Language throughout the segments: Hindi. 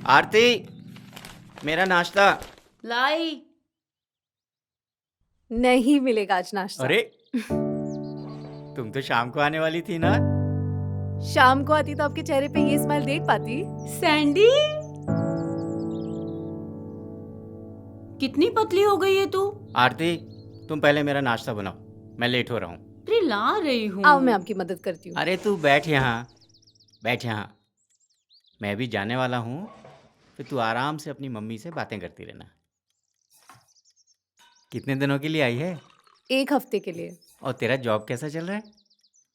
आरती, मेरा नाश्ता। लाई। नहीं मिलेगा आज नाश्ता। अरे तुम तो शाम को आने वाली थी ना। शाम को आती तो आपके चेहरे पे ये स्माइल देख पाती। सैंडी, कितनी पतली हो गई है तू। आरती, तुम पहले मेरा नाश्ता बनाओ, मैं लेट हो रहा हूँ। अरे ला रही हूँ। आओ मैं आपकी मदद करती हूँ। अरे तू बैठ यहाँ, बैठ यहाँ। मैं भी जाने वाला हूँ, फिर तू आराम से अपनी मम्मी से बातें करती रहना। कितने दिनों के लिए आई है? 1 हफ्ते के लिए। और तेरा जॉब कैसा चल रहा है?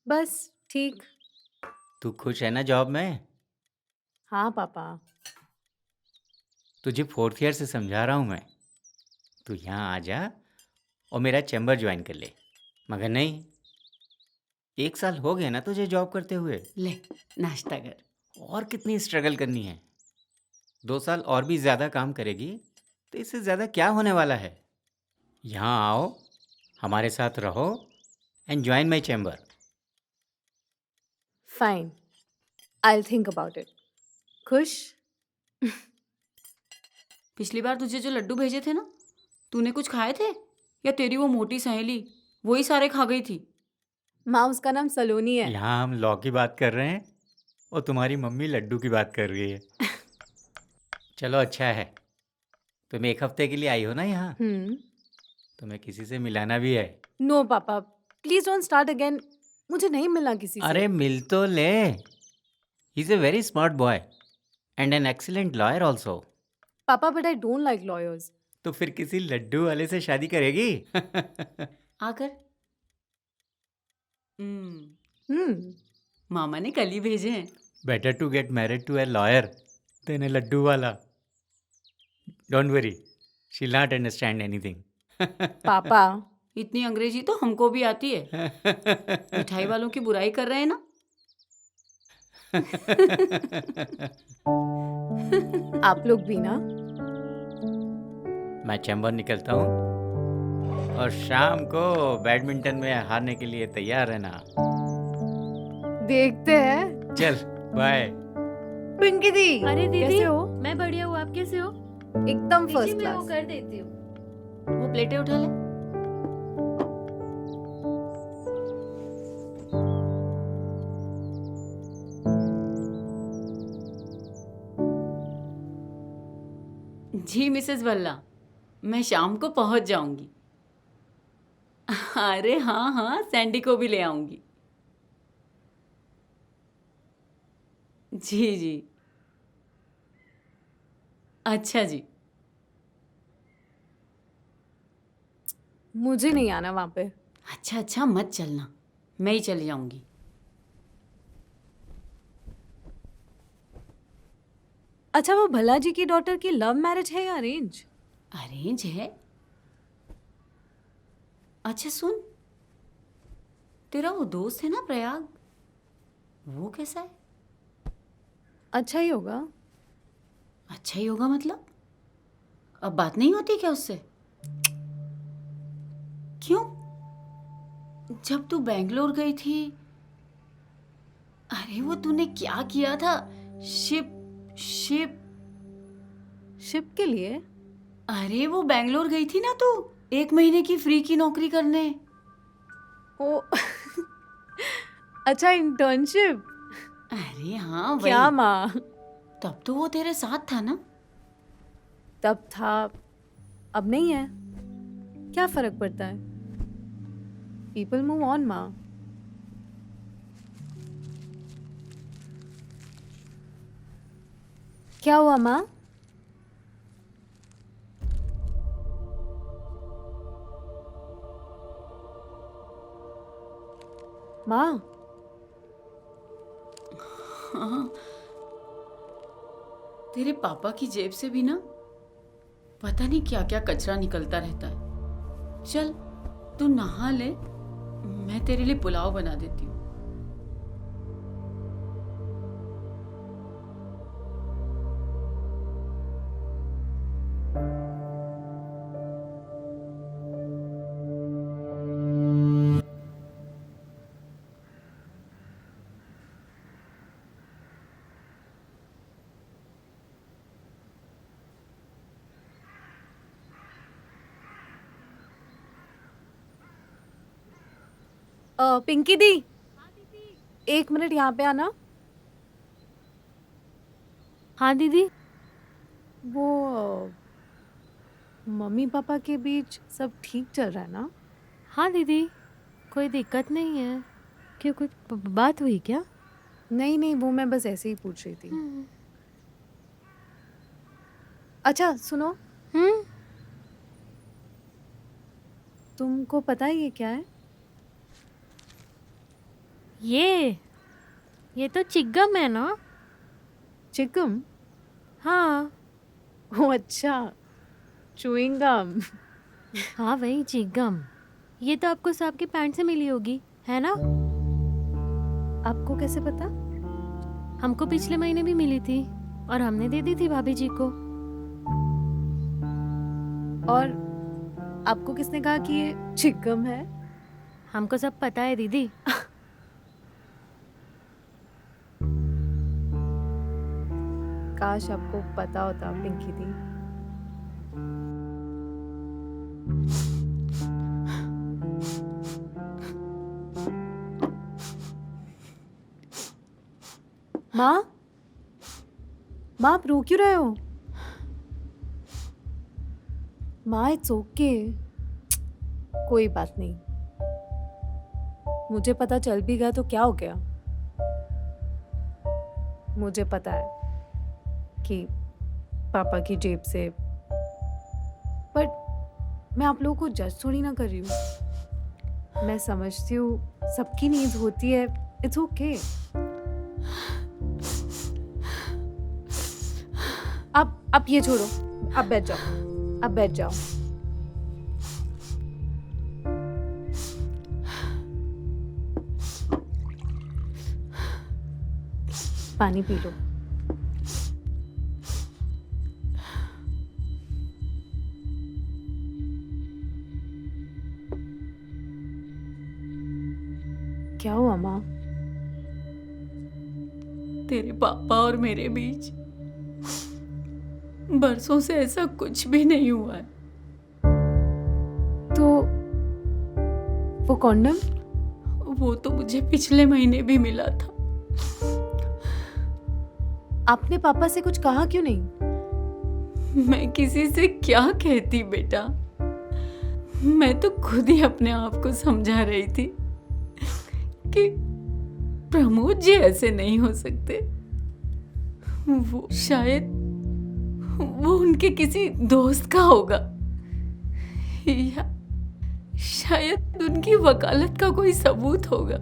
बस ठीक। तू खुश है ना जॉब में? हाँ पापा। तुझे 4th ईयर से समझा रहा हूँ मैं। तू यहाँ आ जा और मेरा चैम्बर ज्वाइन कर ले। मगर नहीं, 1 साल हो गए ना तुझे जॉब करते हुए। ले नाश्ता कर। और कितनी स्ट्रगल करनी है। 2 साल और भी ज़्यादा काम करेगी तो इससे ज़्यादा क्या होने वाला है। यहाँ आओ, हमारे साथ रहो and join my chamber. Fine, I will think about it. खुश? पिछली बार तुझे जो लड्डू भेजे थे ना, तूने कुछ खाए थे या तेरी वो मोटी सहेली वही सारे खा गई थी। माँ, उसका नाम सलोनी है। यहाँ हम लॉ की बात कर रहे हैं और तुम्हारी मम्मी लड्डू की बात कर रही है। चलो अच्छा है, तुम 1 हफ्ते के लिए आई हो ना यहाँ, तुम्हें किसी से मिलाना भी है। नो पापा, प्लीज डोंट स्टार्ट अगेन। मुझे नहीं मिलना किसी से। अरे मिल तो ले। He is a very smart boy and an excellent lawyer also. पापा, but I don't like lawyers. तो फिर किसी लड्डू वाले से शादी करेगी? आकर। हम्म। मामा ने कल ही भेजे हैं। Better to get married to a lawyer than a laddu वाला। Don't worry, she not understand anything. पापा, इतनी अंग्रेजी तो हमको भी आती है। मिठाई वालों की बुराई कर रहे हैं ना। आप लोग भी ना। मैं चैम्बर निकलता हूँ और शाम को बैडमिंटन में हारने के लिए तैयार रहना। देखते हैं। चल बाय। पिंकी दी, अरे दीदी, कैसे हो? मैं बढ़िया हूँ, आप कैसे हो? एकदम दीजिए, फर्स्ट मैं वो क्लास। कर देती हूँ। वो प्लेटें उठा ले। जी मिसेस बल्ला, मैं शाम को पहुंच जाऊंगी। अरे हाँ हाँ, सैंडी को भी ले आऊंगी। जी जी, अच्छा जी। मुझे नहीं आना वहां पे। अच्छा अच्छा, मत चलना, मैं ही चली जाऊंगी। अच्छा, वो भला जी की डॉटर की लव मैरिज है या अरेंज? अरेंज है। अच्छा सुन, तेरा वो दोस्त है ना प्रयाग, वो कैसा है? अच्छा ही होगा। अच्छा ही होगा मतलब? अब बात नहीं होती क्या उससे? क्यों? जब तू बेंगलोर गई थी, अरे वो तूने क्या किया था? शिप शिप शिप के लिए? अरे वो बेंगलोर गई थी ना तू, 1 महीने की फ्री की नौकरी करने। ओ अच्छा, इंटर्नशिप। अरे हाँ क्या वही। माँ? तब तो वो तेरे साथ था ना? तब था, अब नहीं है। क्या फर्क पड़ता है? पीपल मूव ऑन माँ। क्या हुआ माँ? माँ, हाँ, तेरे पापा की जेब से भी ना पता नहीं क्या क्या कचरा निकलता रहता है। चल तू नहा ले, मैं तेरे लिए पुलाव बना देती हूँ। पिंकी दी, 1 मिनट यहाँ पे आना। हाँ दीदी। वो मम्मी पापा के बीच सब ठीक चल रहा है ना? हाँ दीदी, कोई दिक्कत नहीं है। क्यों, कुछ बात हुई क्या? नहीं नहीं, वो मैं बस ऐसे ही पूछ रही थी। अच्छा सुनो, तुमको पता है ये क्या है? ये तो चिग्गम है ना? चिकम? हाँ। ओ अच्छा, च्युइंग गम। हाँ वही चिग्गम। ये तो आपको साहब की पैंट से मिली होगी, है ना? आपको कैसे पता? हमको पिछले महीने भी मिली थी और हमने दे दी थी भाभी जी को। और आपको किसने कहा कि ये चिकम है? हमको सब पता है दीदी। काश आपको पता होता पिंकी दी। माँ, माँ आप रो क्यों रहे हो? माँ इट्स ओके, कोई बात नहीं। मुझे पता चल भी गया तो क्या हो गया? मुझे पता है कि पापा की जेब से, बट मैं आप लोगों को जज थोड़ी ना कर रही हूँ। मैं समझती हूँ सबकी नीड होती है, इट्स ओके। आप ये छोड़ो, आप बैठ जाओ, आप बैठ जाओ। पानी पी लो। क्या हुआ माँ? तेरे पापा और मेरे बीच बरसों से ऐसा कुछ भी नहीं हुआ है। तो वो कॉन्डम? वो तो मुझे पिछले महीने भी मिला था। आपने पापा से कुछ कहा क्यों नहीं? मैं किसी से क्या कहती बेटा, मैं तो खुद ही अपने आप को समझा रही थी कि प्रमोद जी ऐसे नहीं हो सकते। वो शायद वो उनके किसी दोस्त का होगा, या शायद उनकी वकालत का कोई सबूत होगा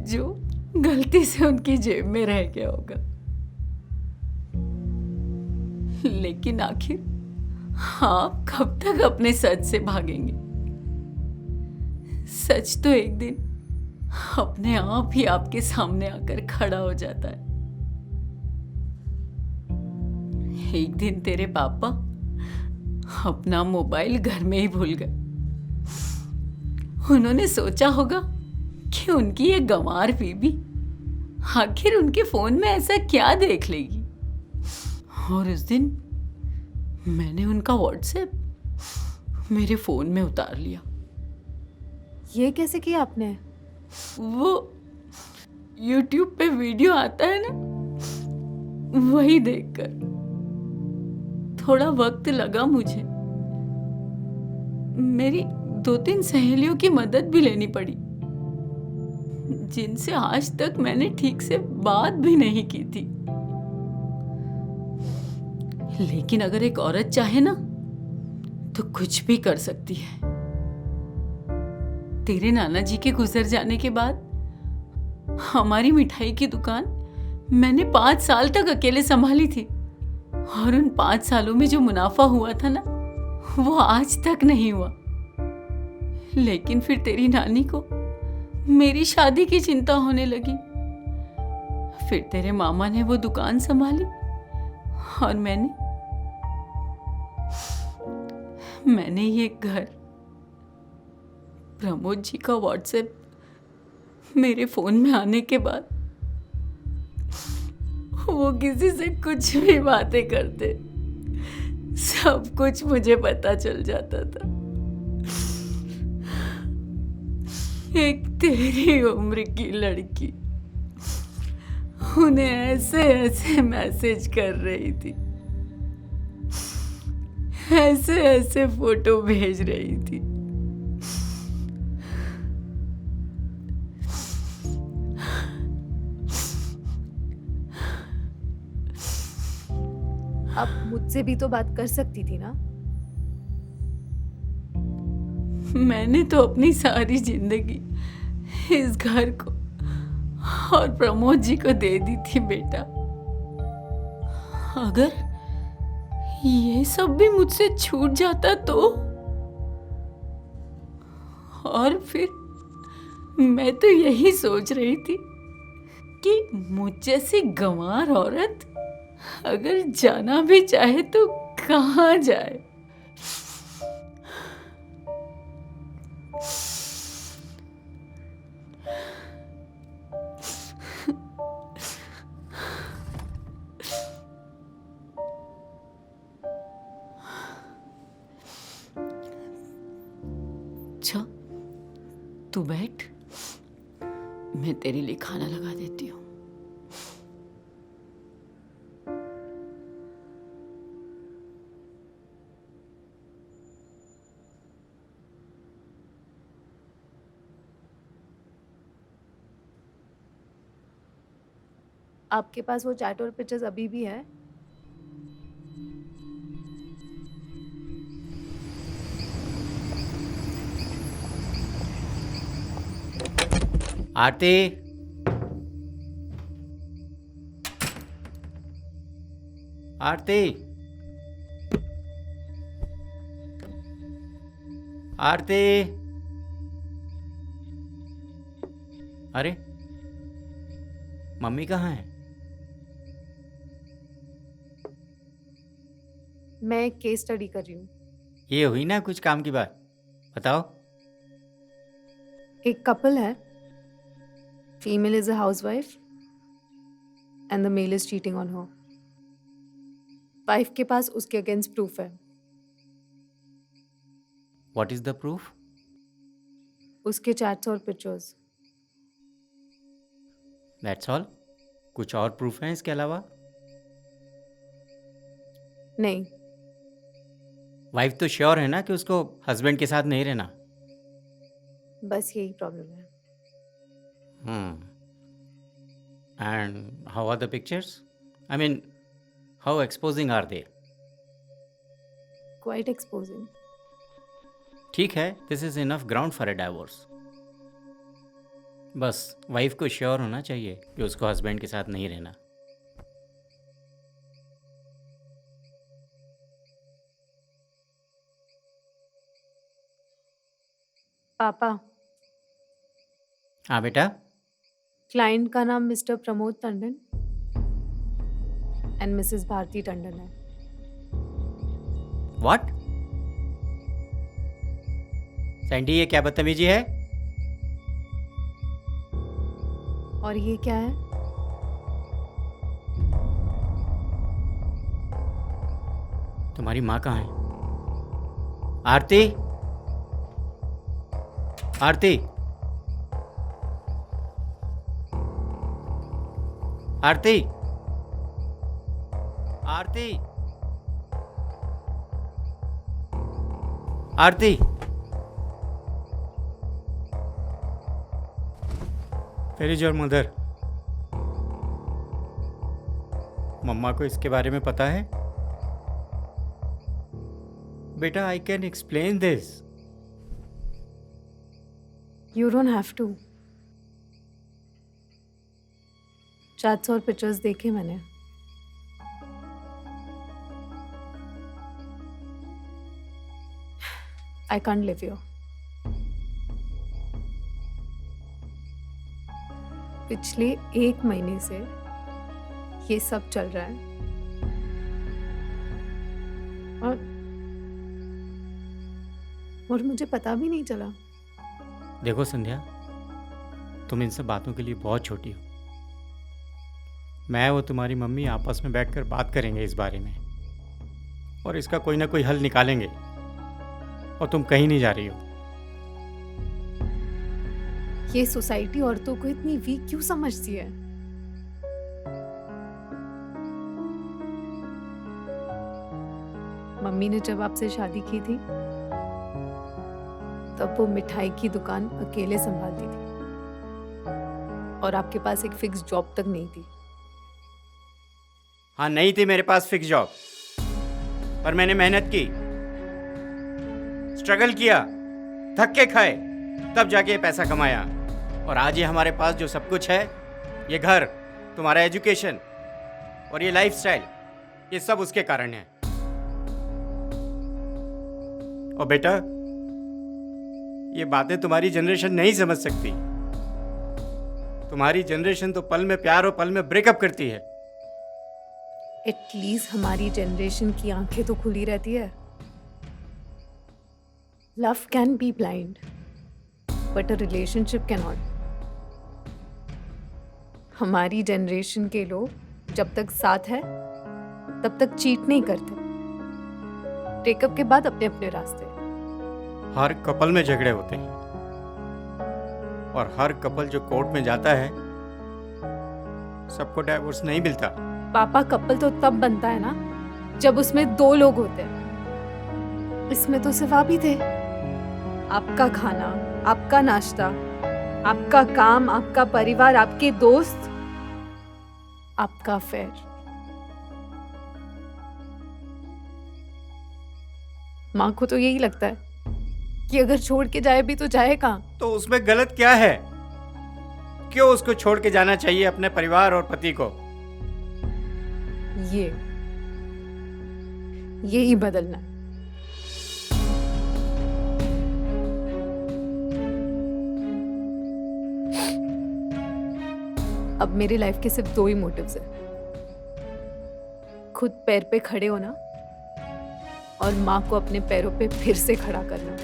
जो गलती से उनकी जेब में रह गया होगा। लेकिन आखिर आप कब तक अपने सच से भागेंगे? सच तो एक दिन अपने आप ही आपके सामने आकर खड़ा हो जाता है। एक दिन तेरे पापा अपना मोबाइल घर में ही भूल गए। उन्होंने सोचा होगा कि उनकी ये गंवार बीबी आखिर उनके फोन में ऐसा क्या देख लेगी। और उस दिन मैंने उनका व्हाट्सएप मेरे फोन में उतार लिया। ये कैसे किया आपने? वो YouTube पे वीडियो आता है ना, वही देखकर। थोड़ा वक्त लगा मुझे, मेरी 2-3 सहेलियों की मदद भी लेनी पड़ी जिनसे आज तक मैंने ठीक से बात भी नहीं की थी। लेकिन अगर एक औरत चाहे ना तो कुछ भी कर सकती है। तेरे नाना जी के गुजर जाने के बाद हमारी मिठाई की दुकान मैंने 5 साल तक अकेले संभाली थी, और उन 5 सालों में जो मुनाफा हुआ था ना, वो आज तक नहीं हुआ। लेकिन फिर तेरी नानी को मेरी शादी की चिंता होने लगी। फिर तेरे मामा ने वो दुकान संभाली, और मैंने ये घर। प्रमोद जी का व्हाट्सएप मेरे फोन में आने के बाद वो किसी से कुछ भी बातें करते, सब कुछ मुझे पता चल जाता था। एक तेरी उम्र की लड़की उन्हें ऐसे ऐसे मैसेज कर रही थी, ऐसे ऐसे फोटो भेज रही थी। आप मुझसे भी तो बात कर सकती थी ना। मैंने तो अपनी सारी जिंदगी इस घर को और प्रमोद जी को दे दी थी बेटा। अगर ये सब भी मुझसे छूट जाता तो, और फिर मैं तो यही सोच रही थी कि मुझ जैसी गंवार औरत अगर जाना भी चाहे तो कहाँ जाए। अच्छा, तू बैठ, मैं तेरे लिए खाना लगा देती हूँ। आपके पास वो चैट और पिक्चर्स अभी भी है? आरती, आरती, आरती। अरे मम्मी कहाँ है? मैं एक केस स्टडी कर रही हूँ। ये हुई ना कुछ काम की बात, बताओ। एक कपल है, female is a housewife and the male is cheating on her. Wife के पास उसके अगेंस्ट प्रूफ है। What is the proof? उसके चैट्स और पिक्चर्स। That's all? कुछ और प्रूफ है इसके अलावा? नहीं। वाइफ तो श्योर है ना कि उसको हस्बैंड के साथ नहीं रहना? बस यही प्रॉब्लम है। And how are the pictures? I mean, how exposing are they? Quite exposing. ठीक है, this is enough ground for a divorce. बस वाइफ को श्योर होना चाहिए कि उसको हस्बैंड के साथ नहीं रहना। पापा, हाँ बेटा। क्लाइंट का नाम Mr Pramod Tandon and Mrs Bharati Tandon है। व्हाट? सैंडी, ये क्या बदतमीजी है? और ये क्या है? तुम्हारी माँ कहाँ है? Aarti, Aarti, Aarti, Aarti, Aarti. Where is your mother? मम्मा को इसके बारे में पता है? बेटा, I can explain this. You don't have to. Chats और पिक्चर्स देखे मैंने। I can't leave you. पिछले 1 महीने से ये सब चल रहा है और मुझे पता भी नहीं चला। देखो संध्या, तुम इन सब बातों के लिए बहुत छोटी हो। मैं और तुम्हारी मम्मी आपस में बैठकर बात करेंगे इस बारे में, और इसका कोई ना कोई हल निकालेंगे। और तुम कहीं नहीं जा रही हो। ये सोसाइटी औरतों को इतनी वीक क्यों समझती है? मम्मी ने जब आपसे शादी की थी तब वो मिठाई की दुकान अकेले संभालती थी और आपके पास एक फिक्स जॉब तक नहीं थी। हाँ, नहीं थी मेरे पास फिक्स जॉब, पर मैंने मेहनत की, स्ट्रगल किया, धक्के खाए, तब जाके ये पैसा कमाया। और आज ये हमारे पास जो सब कुछ है, ये घर, तुम्हारा एजुकेशन और ये लाइफस्टाइल, ये सब उसके कारण है। और बेटा, ये बातें तुम्हारी जनरेशन नहीं समझ सकती। तुम्हारी जनरेशन तो पल में प्यार और पल में ब्रेकअप करती है। एटलीस्ट हमारी जनरेशन की आंखें तो खुली रहती है। Love can be blind but a relationship can not. हमारी जनरेशन के लोग जब तक साथ है तब तक चीट नहीं करते। ब्रेकअप के बाद अपने अपने रास्ते। हर कपल में झगड़े होते हैं, और हर कपल जो कोर्ट में जाता है, सबको डाइवोर्स नहीं मिलता। पापा, कपल तो तब बनता है ना जब उसमें 2 लोग होते हैं। इसमें तो सिर्फ आप ही थे। आपका खाना, आपका नाश्ता, आपका काम, आपका परिवार, आपके दोस्त, आपका अफेयर। माँ को तो यही लगता है कि अगर छोड़ के जाए भी तो जाए कहाँ। तो उसमें गलत क्या है? क्यों उसको छोड़ के जाना चाहिए अपने परिवार और पति को? यही बदलना है। अब मेरी लाइफ के सिर्फ 2 ही मोटिव्स है। खुद पैर पे खड़े होना और माँ को अपने पैरों पे फिर से खड़ा करना।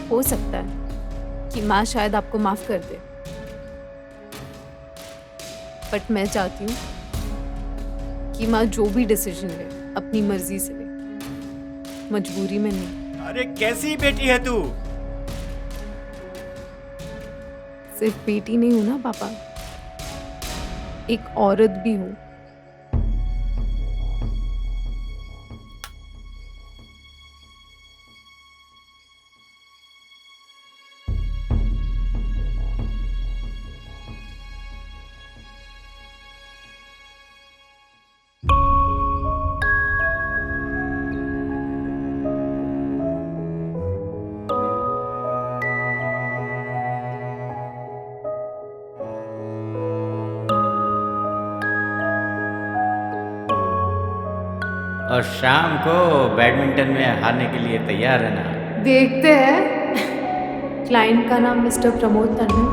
हो सकता है कि माँ शायद आपको माफ कर दे, बट मैं चाहती हूँ कि माँ जो भी डिसीजन ले अपनी मर्जी से ले, मजबूरी में नहीं। अरे कैसी बेटी है तू? सिर्फ बेटी नहीं हूं ना पापा, एक औरत भी हूं। और शाम को बैडमिंटन में हारने के लिए तैयार रहना। देखते हैं। क्लाइंट का नाम Mr Pramod Tandon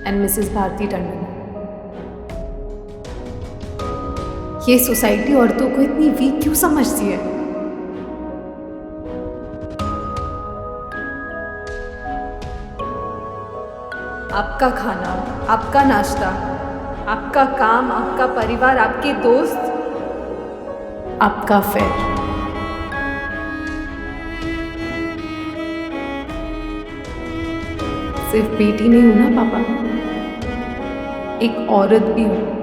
and Mrs Bharati Tandon. ये सोसाइटी औरतों को इतनी वीक क्यों समझती है? आपका खाना, आपका नाश्ता, आपका काम, आपका परिवार, आपके दोस्त, आपका अफेयर। सिर्फ बेटी नहीं हूं ना पापा, एक औरत भी हूं।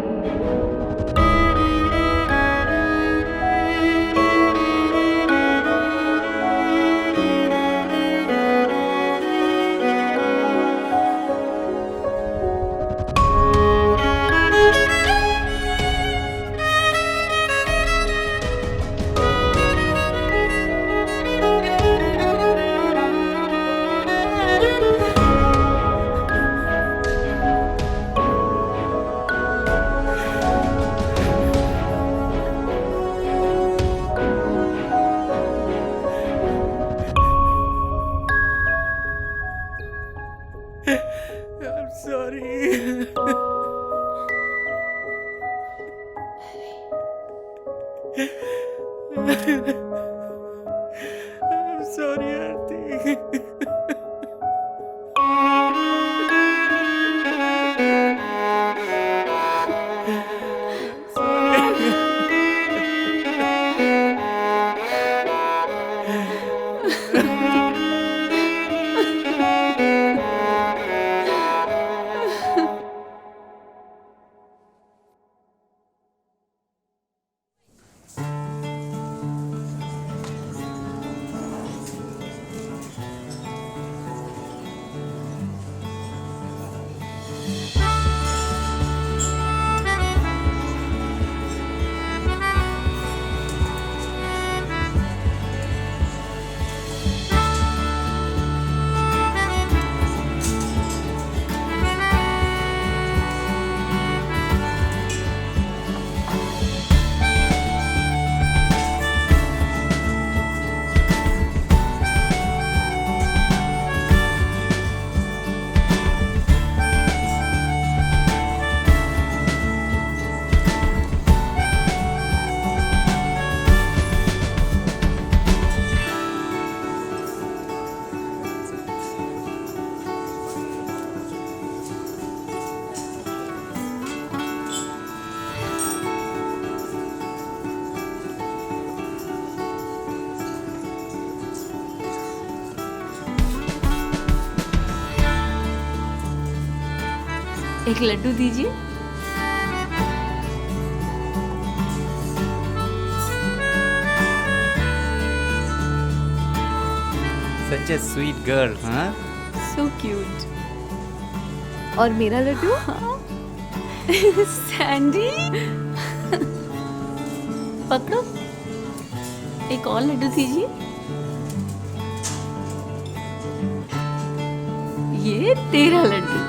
I'm sorry, आरती। एक लड्डू दीजिए। Such a sweet girl, हाँ? So cute। और मेरा लड्डू? सैंडी पकड़ो, एक और लड्डू दीजिए। ये तेरा लड्डू।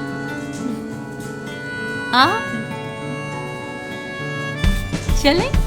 चलें?